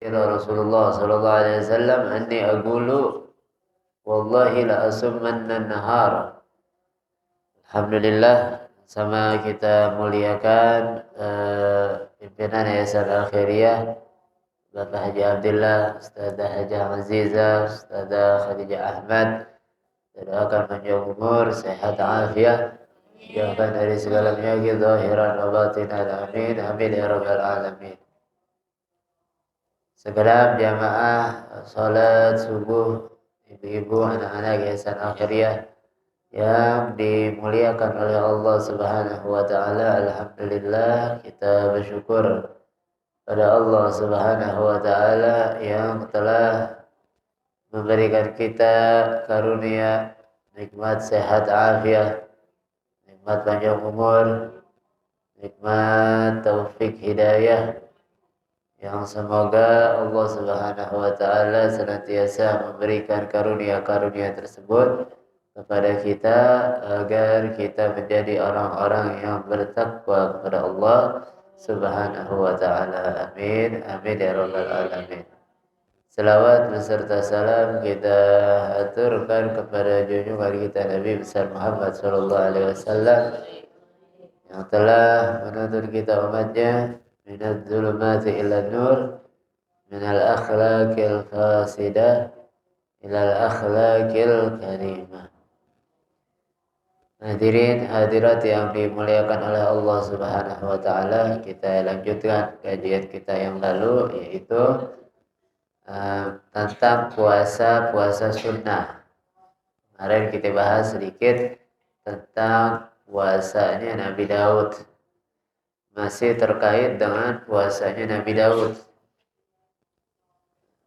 Kata Rasulullah sallallahu alaihi wasallam, "Anni aqulu wallahi la asummanna an-nahara." Alhamdulillah, sama kita muliakan pimpinan Yayasan Al-Khairiyah Bapak Haji Abdullah, Ustazah Hajah Aziza, Ustazah Khadijah Ahmad. Doakan panjang umur, sehat afiat, jauhkan dari segala penyakit zahiran wa batinan. Amin amin ya rabbal alamin. Segenap jamaah salat subuh, ibu-ibu, anak-anak Yayasan Al-Khairiyah yang dimuliakan oleh Allah Subhanahu wa taala. Alhamdulillah, kita bersyukur pada Allah Subhanahu wa taala yang telah memberikan kita karunia nikmat sehat afiat, nikmat panjang umur, nikmat taufik hidayah, yang semoga Allah Subhanahu wa taala senantiasa memberikan karunia-karunia tersebut kepada kita agar kita menjadi orang-orang yang bertakwa kepada Allah Subhanahu wa taala. Amin amin ya rabbal alamin. Selawat beserta salam kita aturkan kepada junjungan kita Nabi besar Muhammad sallallahu alaihi wasallam yang telah menuntun kita umatnya minadz zulumati ila nur, minal akhlaqil fasidah ilal akhlaqil karimah. Hadirin hadirat yang dimuliakan oleh Allah Subhanahu wa taala, kita lanjutkan kajian kita yang lalu, yaitu tentang puasa sunnah. Kemarin kita bahas sedikit tentang puasanya Nabi Daud. Masih terkait dengan puasanya Nabi Daud.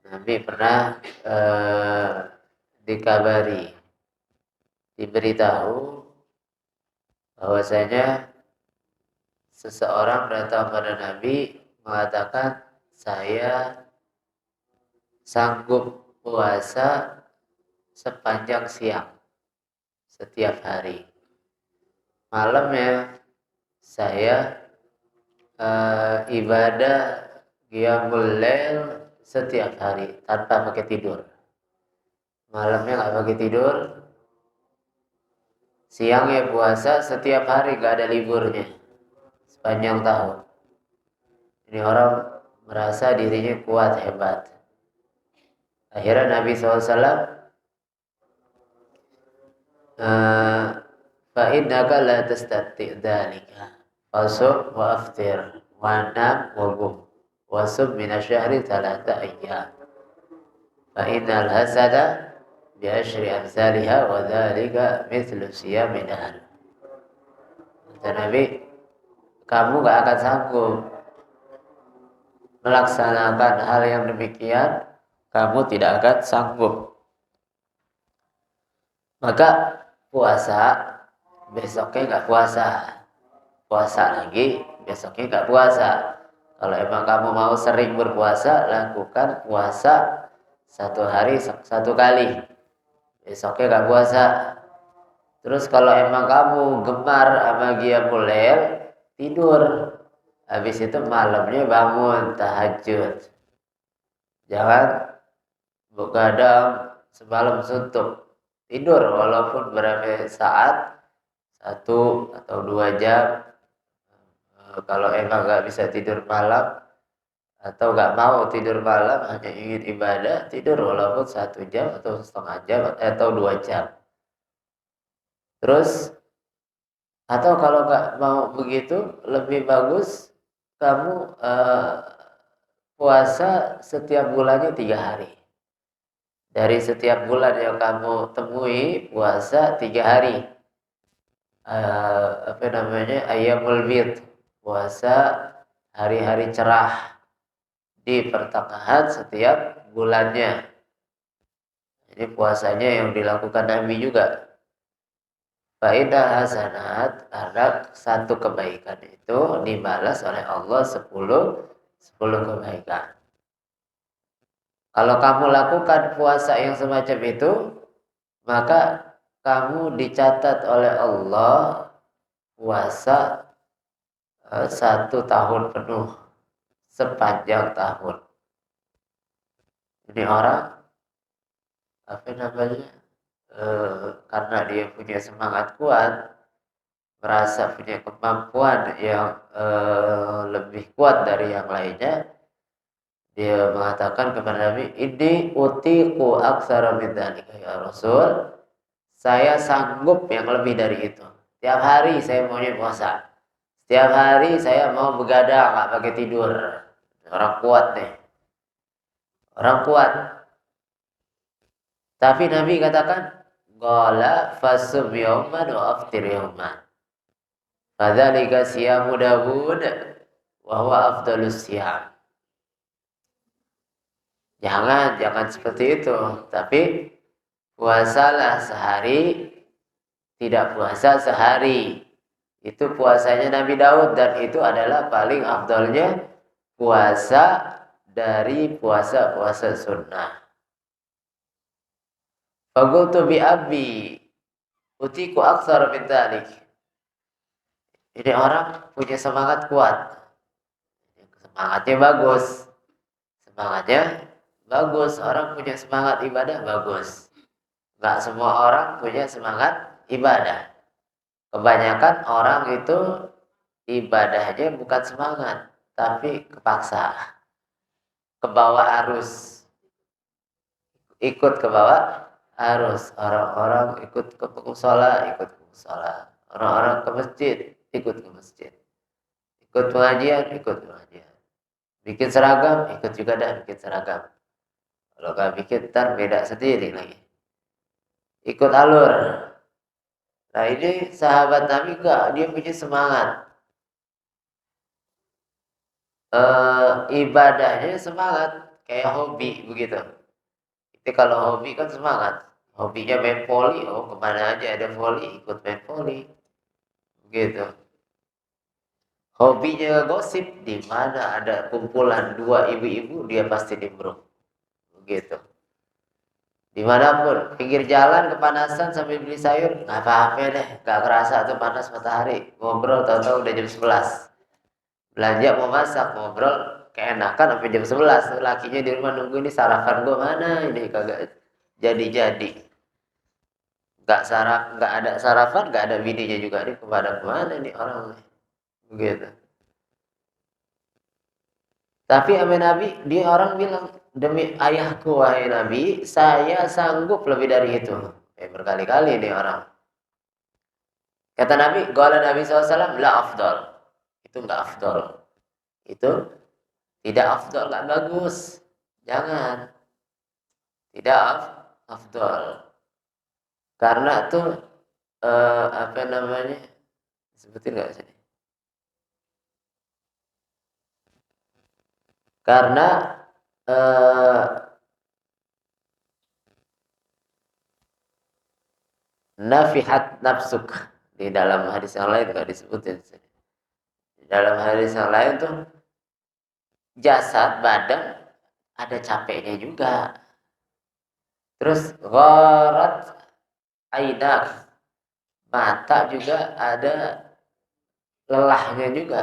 Nabi pernah diberitahu bahwasanya seseorang datang pada Nabi mengatakan, saya sanggup puasa sepanjang siang setiap hari. Malamnya saya ibadah qiyamul lail setiap hari tanpa pakai tidur. Malamnya nggak pakai tidur, siangnya puasa setiap hari, nggak ada liburnya sepanjang tahun. Ini orang merasa dirinya kuat, hebat. Akhirnya Nabi SAW fa'innaka la tastati' dhalika fasum wa aftir wa nam wa gum wasum minasyahri thalatha ayyam fa'innal hasada bi'ashri amsalihha wa dhalika mithlu siyami dahr. Kata Nabi, kamu gak akan sanggup melaksanakan hal yang demikian, kamu tidak akan sanggup. Maka puasa, besoknya nggak puasa. Puasa lagi, besoknya nggak puasa. Kalau emang kamu mau sering berpuasa, lakukan puasa satu hari satu kali. Besoknya nggak puasa. Terus kalau emang kamu gemar sama qiyamul lail, tidur. Habis itu malamnya bangun tahajud. Jangan begadang semalam suntuk, tidur walaupun berapa saat, 1 atau 2 jam. Kalau emang nggak bisa tidur malam atau nggak mau tidur malam, hanya ingin ibadah, tidur walaupun 1 jam atau setengah jam atau 2 jam. Terus atau kalau nggak mau begitu, lebih bagus kamu puasa setiap bulannya 3 hari. Dari setiap bulan yang kamu temui, puasa 3 hari. Ayyamul bid, puasa hari-hari cerah di pertengahan setiap bulannya. Ini puasanya yang dilakukan Nabi juga. Faidah hasanat, karena satu kebaikan itu dibalas oleh Allah 10 kebaikan. Kalau kamu lakukan puasa yang semacam itu, maka kamu dicatat oleh Allah puasa 1 tahun penuh, sepanjang tahun. Ini orang apa namanya? Karena dia punya semangat kuat, merasa punya kemampuan yang lebih kuat dari yang lainnya, dia mengatakan kepada Nabi, "Inni utiqu aktsara min dzalika ya Rasul." Saya sanggup yang lebih dari itu. Tiap hari saya maunya puasa. Setiap hari saya mau begadang, nggak pakai tidur. Orang kuat nih. Orang kuat. Tapi Nabi katakan, qala fasum yawman wa aftir yawman. Fadzalika siyamu Dawud wa huwa afdalus siyam. Jangan seperti itu. Tapi puasalah sehari, tidak puasa sehari. Itu puasanya Nabi Daud dan itu adalah paling afdalnya puasa dari puasa-puasa sunnah. Faqultu bi abi utiku aktsar min dzalik. Ini orang punya semangat kuat. Semangatnya bagus. Semangatnya bagus. Orang punya semangat ibadah bagus. Enggak semua orang punya semangat ibadah. Kebanyakan orang itu ibadahnya bukan semangat, tapi kepaksa. Kebawa arus. Ikut ke bawah arus. Orang-orang ikut ke musola, ikut ke musola. Orang-orang ke masjid, ikut ke masjid. Ikut pengajian, ikut pengajian. Bikin seragam, ikut juga dah bikin seragam. Kalau gak bikin, ntar beda sendiri lagi. Ikut alur. Nah ini sahabat Nabi enggak, dia punya semangat. Ibadahnya semangat, kayak hobi begitu. Jadi kalau hobi kan semangat. Hobinya main voli, oh kemana aja ada voli, ikut main voli. Begitu. Hobinya gosip, di mana ada kumpulan dua ibu-ibu, dia pasti nimbrung. Begitu. Dimanapun, pinggir jalan kepanasan sambil beli sayur, nggak apa-apa deh, nggak kerasa tuh panas matahari. Ngobrol, tahu-tahu udah jam 11. Belanja mau masak, ngobrol, keenakan sampai jam 11. Lakinya di rumah nunggu, ini sarapan gue mana, ini kagak jadi-jadi. Nggak ada sarapan, nggak ada bininya juga, nih kemana nih orang. Begitu. Tapi sama Nabi, dia orang bilang, demi ayahku wahai Nabi, saya sanggup lebih dari itu. Berkali-kali nih orang. Kata Nabi, qala Nabi SAW, la afdal. Itu enggak afdal. Itu tidak afdal, enggak bagus. Jangan. Tidak afdal. Karena tuh, apa namanya, sebutin enggak sih? Karena nafihat nafsuk, di dalam hadis yang lain enggak disebutin. Di dalam hadis yang lain tuh jasad badan ada capeknya juga. Terus gharat ainak, mata juga ada lelahnya juga.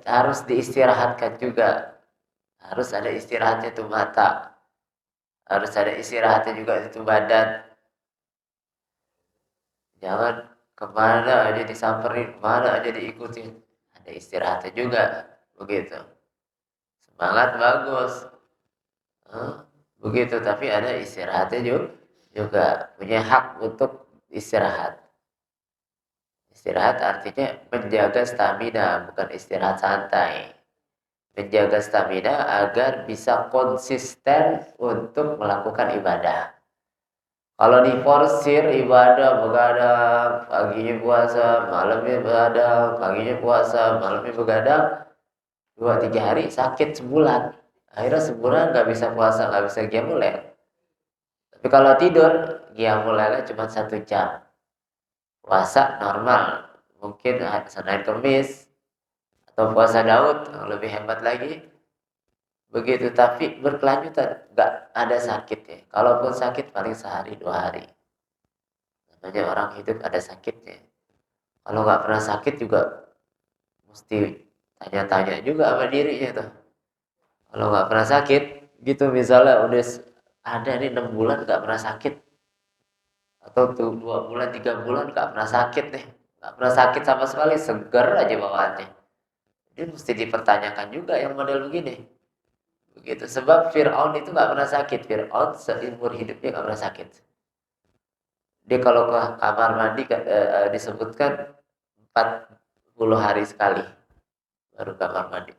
Harus diistirahatkan juga. Harus ada istirahatnya tuh mata. Harus ada istirahatnya juga itu badan. Jangan kemana aja disamperin, kemana aja diikutin. Ada istirahatnya juga. Begitu. Semangat bagus. Begitu, tapi ada istirahatnya juga. Punya hak untuk istirahat. Istirahat artinya menjaga stamina, bukan istirahat santai. Menjaga stamina agar bisa konsisten untuk melakukan ibadah. Kalau diforsir ibadah, begadang, paginya puasa, malamnya begadang, paginya puasa, malamnya begadang, 2-3 hari sakit sebulan. Akhirnya sebulan nggak bisa puasa, nggak bisa qiyamul lail. Tapi kalau tidur, qiyamul lailnya cuma 1 jam. Puasa normal, mungkin Senin Kemis, atau puasa Daud yang lebih hebat lagi. Begitu, tapi berkelanjutan, nggak ada sakitnya. Kalaupun sakit paling sehari 2 hari. Namanya orang hidup ada sakitnya. Kalau nggak pernah sakit juga mesti tanya-tanya juga sama dirinya tuh. Kalau nggak pernah sakit, gitu misalnya udah ada nih 6 bulan nggak pernah sakit, atau tuh 2 bulan 3 bulan nggak pernah sakit nih, nggak pernah sakit sama sekali, segar aja bawaannya. Jadi mesti dipertanyakan juga yang model begini. Begitu. Sebab Fir'aun itu nggak pernah sakit. Fir'aun seumur hidupnya nggak pernah sakit. Dia kalau ke kamar mandi disebutkan 40 hari sekali baru kamar mandi.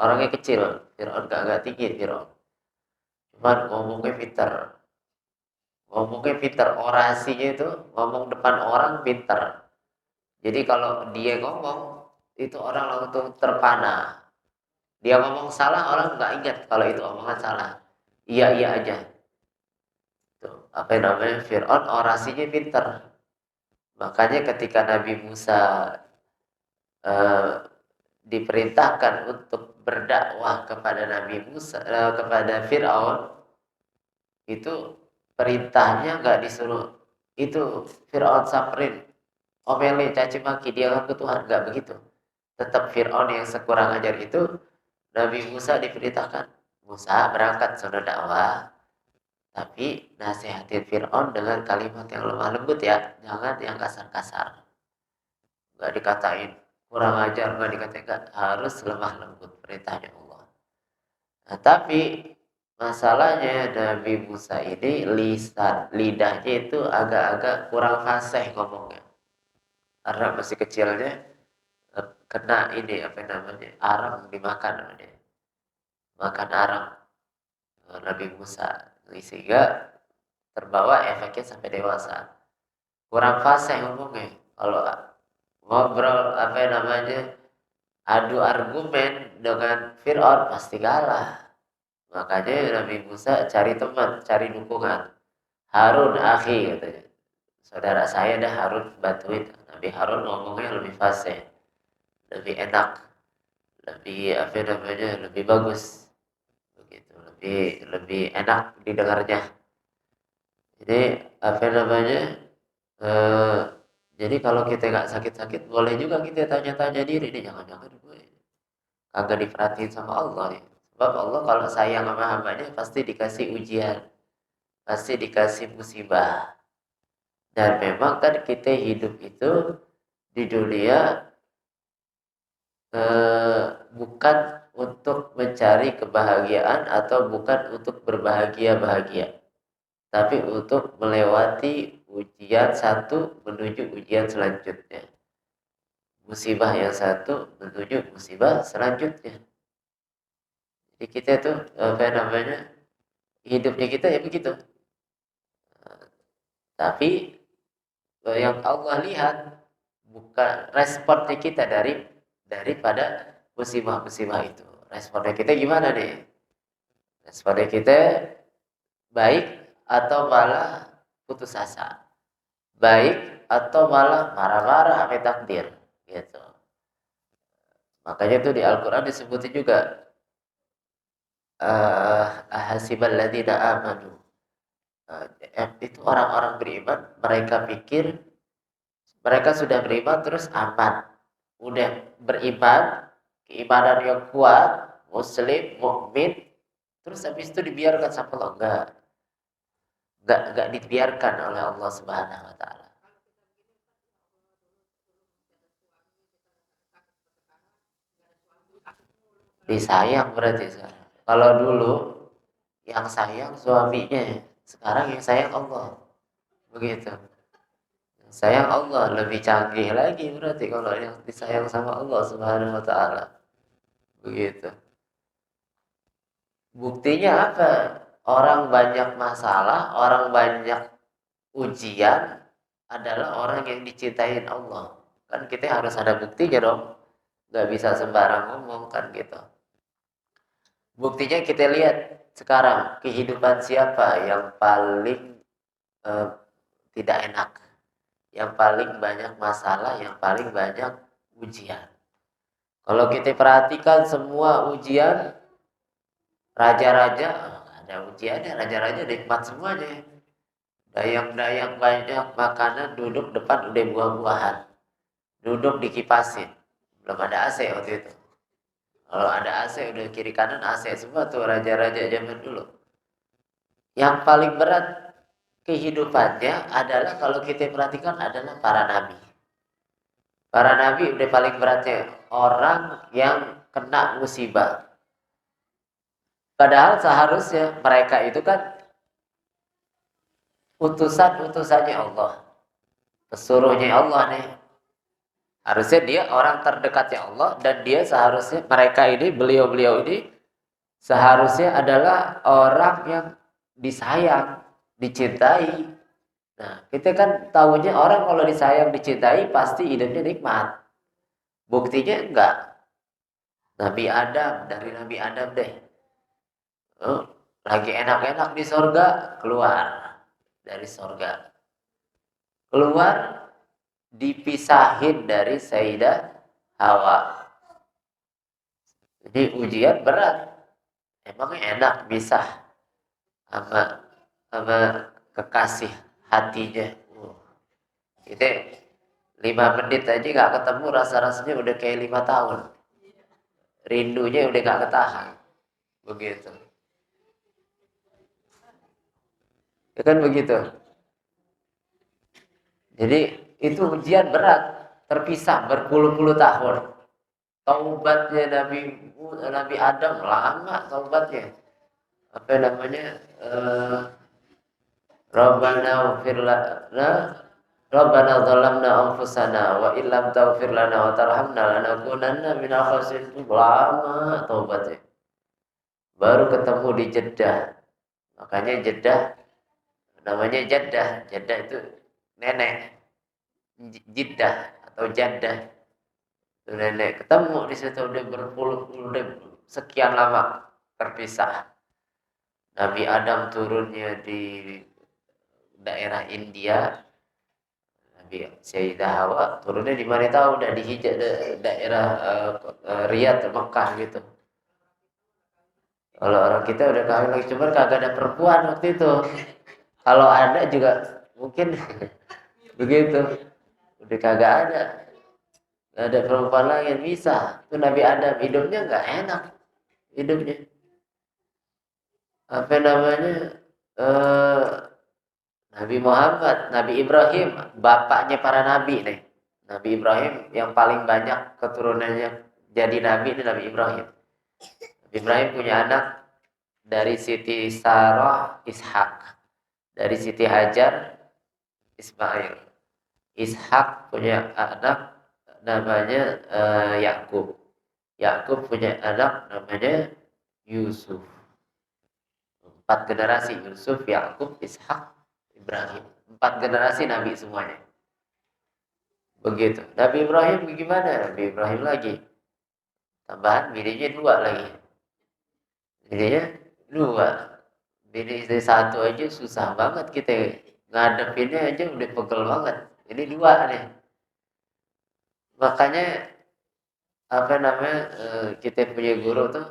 Orangnya kecil, Fir'aun nggak tinggi Fir'aun. Cuman ngomongnya pintar. Ngomongnya pintar, orasinya itu ngomong depan orang pintar. Jadi kalau dia ngomong itu orang langsung terpana. Dia ngomong salah orang nggak ingat kalau itu omongan salah. Iya iya aja. Tuh, apa yang namanya Fir'aun orasinya pintar. Makanya ketika Nabi Musa eh, diperintahkan untuk berdakwah kepada Nabi Musa kepada Fir'aun, itu perintahnya nggak disuruh itu Fir'aun samperin, omelin, caci maki, dia ngaku Tuhan, nggak begitu. Tetap Fir'aun yang sekurang ajar itu, Nabi Musa diperintahkan, Musa berangkat sono dakwah, tapi nasihatin Fir'aun dengan kalimat yang lemah lembut ya, jangan yang kasar-kasar. Nggak dikatain kurang ajar, nggak dikatain, nggak, harus lemah lembut perintahnya Allah. Nah, tapi masalahnya Nabi Musa ini lidahnya itu agak-agak kurang fasih ngomongnya. Karena masih kecilnya kena ini apa namanya arang dimakan namanya. Makan arang Nabi Musa. Sehingga terbawa efeknya sampai dewasa. Kurang fasih ngomongnya. Kalau ngobrol apa namanya adu argumen dengan Fir'aun pasti kalah. Makanya Nabi Musa cari teman, cari dukungan. Harun akhi katanya. Saudara saya dah Harun bantuin. Nabi Harun ngomongnya lebih fasih, lebih enak, lebih apa namanya, lebih bagus. Begitu, lebih lebih enak didengarnya. Jadi apa namanya? Eh, jadi kalau kita nggak sakit-sakit, boleh juga kita tanya-tanya diri nih, jangan-jangan gue kagak diperhatiin sama Allah nih. Sebab Allah kalau sayang sama hambanya pasti dikasih ujian, pasti dikasih musibah. Dan memang kan kita hidup itu di dunia bukan untuk mencari kebahagiaan atau bukan untuk berbahagia-bahagia, tapi untuk melewati ujian satu menuju ujian selanjutnya. Musibah yang satu menuju musibah selanjutnya. Jadi kita tuh apa namanya hidupnya kita ya begitu. Tapi yang Allah lihat bukan responnya kita daripada musibah-musibah itu. Responnya kita gimana nih? Responnya kita baik atau malah putus asa? Baik atau malah marah-marah sampai takdir? Gitu. Makanya itu di Al-Quran disebutin juga ahasibal ladina amanu. Itu orang-orang beriman, mereka pikir mereka sudah beriman terus aman. Udah beriman, keimanan yang kuat, muslim, mukmin, terus habis itu dibiarkan sama Allah. Enggak dibiarkan oleh Allah Subhanahu wa taala. Disayang berarti sekarang. Kalau dulu yang sayang suaminya, sekarang yang sayang Allah. Begitu. Yang sayang Allah lebih canggih lagi berarti kalau yang disayang sama Allah Subhanahu wa taala. Begitu. Buktinya apa? Orang banyak masalah, orang banyak ujian adalah orang yang dicintain Allah. Kan kita harus ada buktinya dong. Gak bisa sembarang ngomong kan gitu. Buktinya kita lihat sekarang kehidupan siapa yang paling eh, tidak enak, yang paling banyak masalah, yang paling banyak ujian. Kalau kita perhatikan semua ujian, raja-raja ada ujiannya, raja-raja nikmat semuanya. Dayang-dayang banyak makanan, duduk depan udah buah-buahan, duduk dikipasin, belum ada AC waktu itu. Kalau ada AC udah kiri kanan AC semua tuh raja-raja zaman dulu. Yang paling berat kehidupannya adalah kalau kita perhatikan adalah para nabi. Para nabi udah paling beratnya orang yang kena musibah. Padahal seharusnya mereka itu kan utusan-utusannya Allah. Pesuruhnya Allah nih. Harusnya dia orang terdekatnya Allah dan dia seharusnya mereka ini, beliau-beliau ini seharusnya adalah orang yang disayang, dicintai. Nah, kita kan tahunya orang kalau disayang, dicintai pasti hidupnya nikmat. Buktinya enggak. Nabi Adam, dari Nabi Adam deh. Oh, lagi enak-enak di sorga, keluar dari sorga. Keluar dipisahin dari Sayyidah Hawa. Jadi ujian berat. Emangnya enak bisa sama sama kekasih hatinya. Itu 5 menit aja nggak ketemu rasa-rasanya udah kayak 5 tahun. Rindunya udah nggak ketahan. Begitu. Ya kan begitu. Jadi itu ujian berat, terpisah berpuluh-puluh tahun. Taubatnya Nabi Adam lama taubatnya. Apa namanya? Rabbana ighfir lana Rabbana zalamna anfusana wa illam taghfir lana wa tarhamna lanakunanna minal khasirin. Lama taubatnya. Baru ketemu di Jeddah. Makanya Jeddah namanya Jeddah. Jeddah itu nenek. Jeddah atau Jaddah. Itu nenek ketemu di situ udah berpuluh-puluh sekian lama terpisah. Nabi Adam turunnya di daerah India, Nabi Sayyidah Hawa turunnya di mana tahu, udah di Hijaz daerah Riyadh Mekah gitu. Kalau orang kita udah kawin lagi, cuma kagak ada perempuan waktu itu. Kalau ada juga mungkin begitu, udah kagak ada. Gak ada perempuan lagi yang bisa. Itu Nabi Adam hidupnya nggak enak hidupnya. Apa namanya? Nabi Muhammad, Nabi Ibrahim, bapaknya para nabi nih. Nabi Ibrahim yang paling banyak keturunannya jadi nabi ini Nabi Ibrahim. Nabi Ibrahim punya anak dari Siti Sarah Ishak, dari Siti Hajar Ismail. Ishak punya anak namanya Yakub. Yakub punya anak namanya Yusuf. 4 generasi, Yusuf, Yakub, Ishak, Ibrahim. 4 generasi Nabi semuanya. Begitu. Nabi Ibrahim gimana? Nabi Ibrahim lagi. Tambahan bininya 2 lagi. Bininya 2. Bini istri 1 aja susah banget kita. Ngadepinnya aja udah pegel banget. Ini 2 nih. Makanya apa namanya, kita punya guru tuh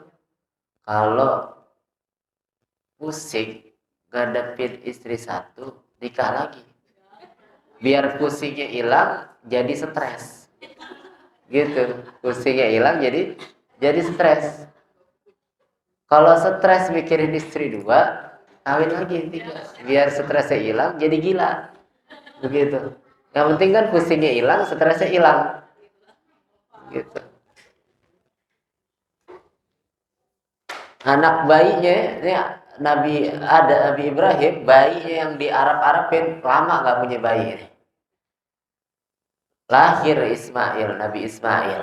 kalau pusing ngadepin istri 1, nikah lagi. Biar pusingnya hilang, jadi stres. Gitu. Pusingnya hilang jadi stres. Kalau stres mikirin istri 2, kawin lagi 3. Biar stresnya hilang, jadi gila. Begitu. Yang penting kan pusingnya hilang, stresnya hilang. Gitu. Anak bayinya, ini Nabi Ibrahim, bayinya yang di Arab-Arabin, lama nggak punya bayi ini. Lahir Ismail, Nabi Ismail.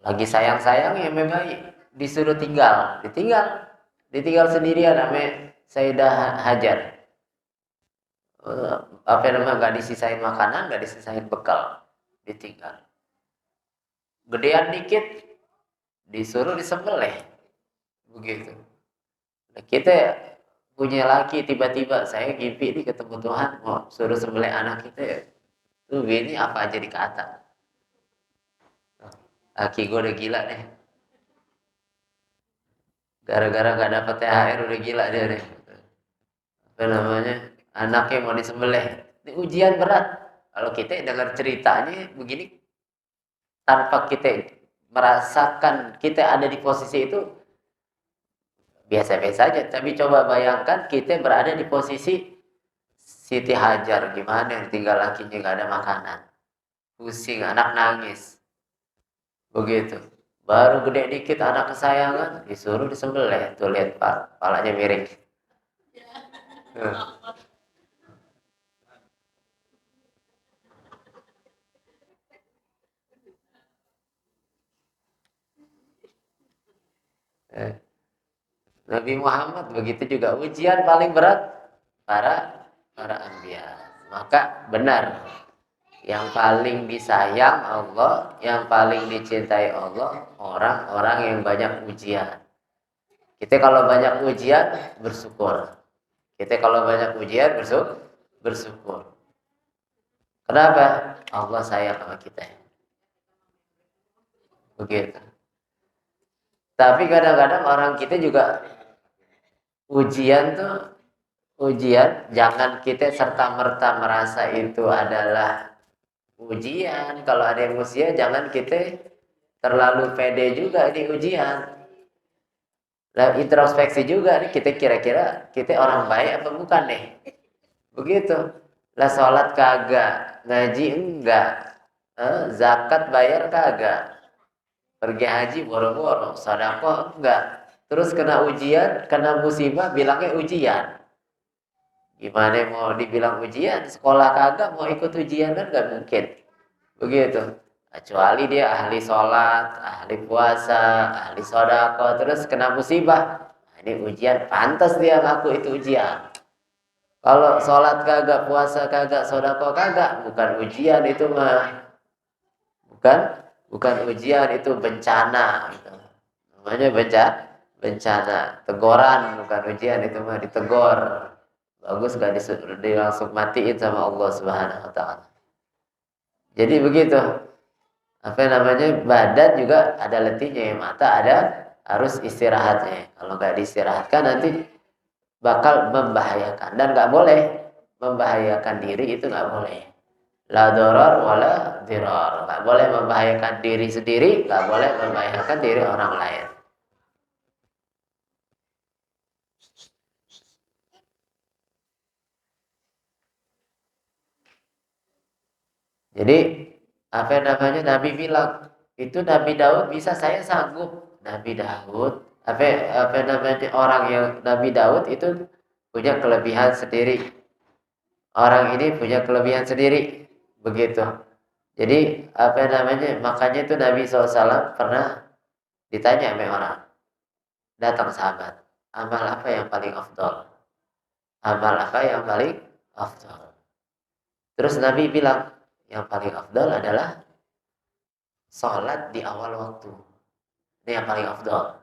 Lagi sayang-sayangnya sama bayi, disuruh ditinggal sendirian namanya Sayyidah Hajar. Apa namanya, nggak disisain makanan, nggak disisain bekal, ditinggal. Gedean dikit, disuruh disembelih, begitu. Nah, kita punya laki tiba-tiba saya ngimpi nih ketemu Tuhan mau suruh sembelih anak kita ya. Tuh ini apa aja dikata. Laki gue udah gila deh. Gara-gara gak dapet THR udah gila dia deh. Apa namanya? Anaknya mau disembelih. Ini ujian berat. Kalau kita dengar ceritanya begini tanpa kita merasakan kita ada di posisi itu biasa-biasa aja. Tapi coba bayangkan kita berada di posisi Siti Hajar, gimana yang tinggal lakinya nggak ada makanan, pusing, anak nangis, begitu. Baru gede dikit anak kesayangan disuruh disembelih, tuh lihat pak, palanya miring. Nabi Muhammad begitu juga ujian paling berat para anbiya. Maka benar, yang paling disayang Allah, yang paling dicintai Allah, orang-orang yang banyak ujian. Kita kalau banyak ujian bersyukur. Kita kalau banyak ujian bersyukur. Kenapa? Allah sayang sama kita. Begitu. Tapi kadang-kadang orang kita juga ujian tuh, ujian jangan kita serta-merta merasa itu adalah ujian. Kalau ada yang ujian jangan kita terlalu pede juga di ujian. Lah introspeksi juga nih, kita kira-kira kita orang baik apa bukan nih? Begitu. Lah sholat kagak, ngaji enggak, zakat bayar kagak, pergi haji boro-boro, sedekah enggak. Terus kena ujian, kena musibah bilangnya ujian. Gimana mau dibilang ujian? Sekolah kagak mau ikut ujian kan nggak mungkin. Begitu. Kecuali dia ahli sholat, ahli puasa, ahli sodako, terus kena musibah. Nah, ini ujian, pantas dia ngaku itu ujian. Kalau sholat kagak, puasa kagak, sodako kagak, bukan ujian itu mah. Bukan, bukan ujian, itu bencana. Gitu. Namanya bencana. Teguran, bukan ujian, itu mah ditegor. Bagus gak langsung matiin sama Allah Subhanahu wa Ta'ala. Jadi begitu. Apa namanya, badan juga ada letihnya, mata ada harus istirahatnya. Kalau nggak diistirahatkan nanti bakal membahayakan, dan nggak boleh membahayakan diri, itu nggak boleh. La doror wala diror, nggak boleh membahayakan diri sendiri, nggak boleh membahayakan diri orang lain. Jadi apa namanya, Nabi bilang itu Nabi Daud bisa, saya sanggup. Nabi Daud apa namanya, orang yang Nabi Daud itu punya kelebihan sendiri. Orang ini punya kelebihan sendiri, begitu. Jadi apa namanya, makanya itu Nabi SAW pernah ditanya sama orang, datang sahabat, amal apa yang paling afdol? Amal apa yang paling afdol? Terus Nabi bilang, yang paling afdol adalah sholat di awal waktu. Ini yang paling afdol.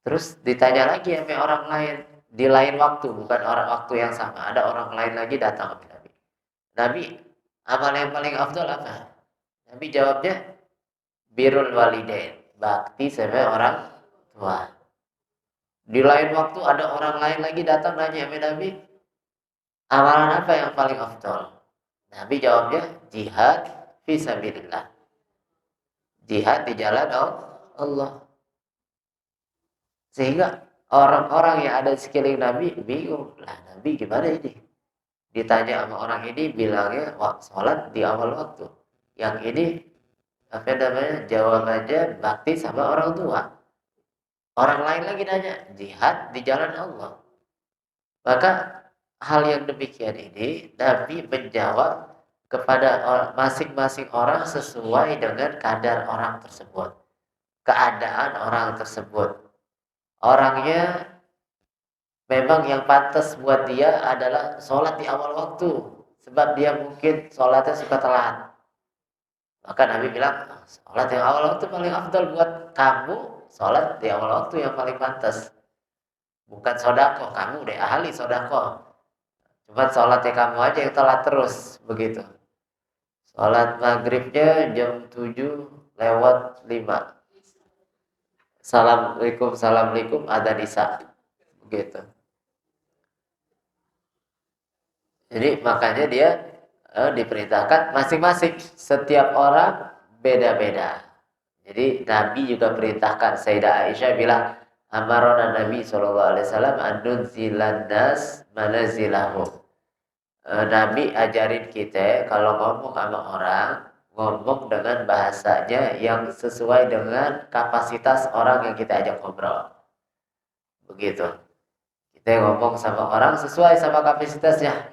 Terus ditanya lagi sama orang lain, di lain waktu, bukan orang waktu yang sama. Ada orang lain lagi datang ke Nabi. Nabi, amal yang paling afdol apa? Nabi jawabnya, birrul walidain, bakti sama orang tua. Di lain waktu ada orang lain lagi datang nanya sama Nabi, amalan apa yang paling afdol? Nabi jawabnya, jihad fisabilillah. Jihad di jalan Allah. Sehingga orang-orang yang ada di sekeliling Nabi bingung, lah Nabi gimana ini? Ditanya sama orang ini bilangnya sholat di awal waktu. Yang ini apa namanya, jawabannya bakti sama orang tua. Orang lain lagi nanya, jihad di jalan Allah. Maka hal yang demikian ini Nabi menjawab kepada masing-masing orang sesuai dengan kadar orang tersebut, keadaan orang tersebut. Orangnya memang yang pantas buat dia adalah sholat di awal waktu, sebab dia mungkin sholatnya suka telat. Maka Nabi bilang, sholat yang awal waktu paling afdal buat kamu, sholat di awal waktu yang paling pantas. Bukan sodako, kamu udah ahli sodako. Cuma sholatnya kamu aja yang telat terus, begitu. Sholat maghribnya jam 7 lewat 5. Assalamualaikum, assalamualaikum, adzan isya. Begitu. Jadi makanya dia diperintahkan masing-masing. Setiap orang beda-beda. Jadi Nabi juga perintahkan, Sayyidah Aisyah bilang, amarona Nabi SAW an-nunzilan nas manazilahum. Nabi ajarin kita kalau ngomong sama orang, ngomong dengan bahasanya yang sesuai dengan kapasitas orang yang kita ajak ngobrol. Begitu. Kita ngomong sama orang sesuai sama kapasitasnya.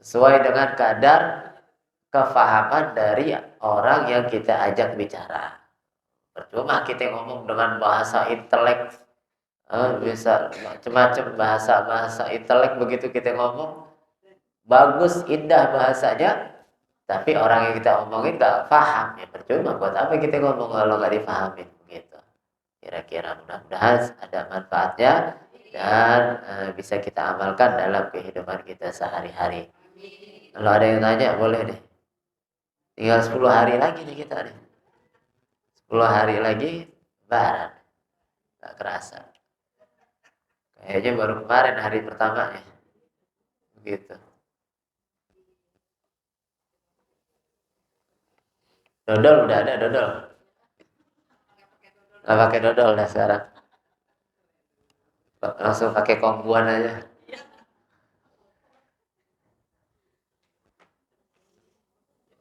Sesuai dengan kadar kefahaman dari orang yang kita ajak bicara. Percuma kita ngomong dengan bahasa intelek, bisa macam-macam bahasa intelek begitu kita ngomong. Bagus, indah bahasanya, tapi orang yang kita omongin gak paham, ya percuma. Buat apa kita ngomong kalau gak dipahamin begitu. Kira-kira mudah-mudahan ada manfaatnya dan bisa kita amalkan dalam kehidupan kita sehari-hari. Kalau ada yang tanya boleh deh. Tinggal 10 hari lagi nih kita nih. 10 hari lagi lebaran. Gak kerasa. Kayaknya baru kemarin hari pertamanya. Begitu. Dodol udah ada dodol. Nggak pakai dodol dah sekarang. Langsung pakai kombuan aja.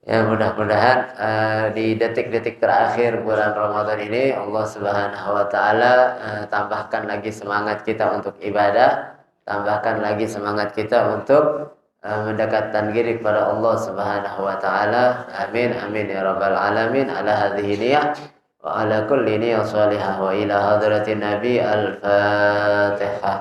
Ya mudah-mudahan di detik-detik terakhir bulan Ramadan ini Allah Subhanahu wa taala tambahkan lagi semangat kita untuk ibadah, tambahkan lagi semangat kita untuk mendekatkan diri kepada Allah Subhanahu wa taala. Amin amin ya rabbal alamin. Ala hadhihi niyah wa ala kulli niyyah salihah wa ila hadratin nabi al-fatihah.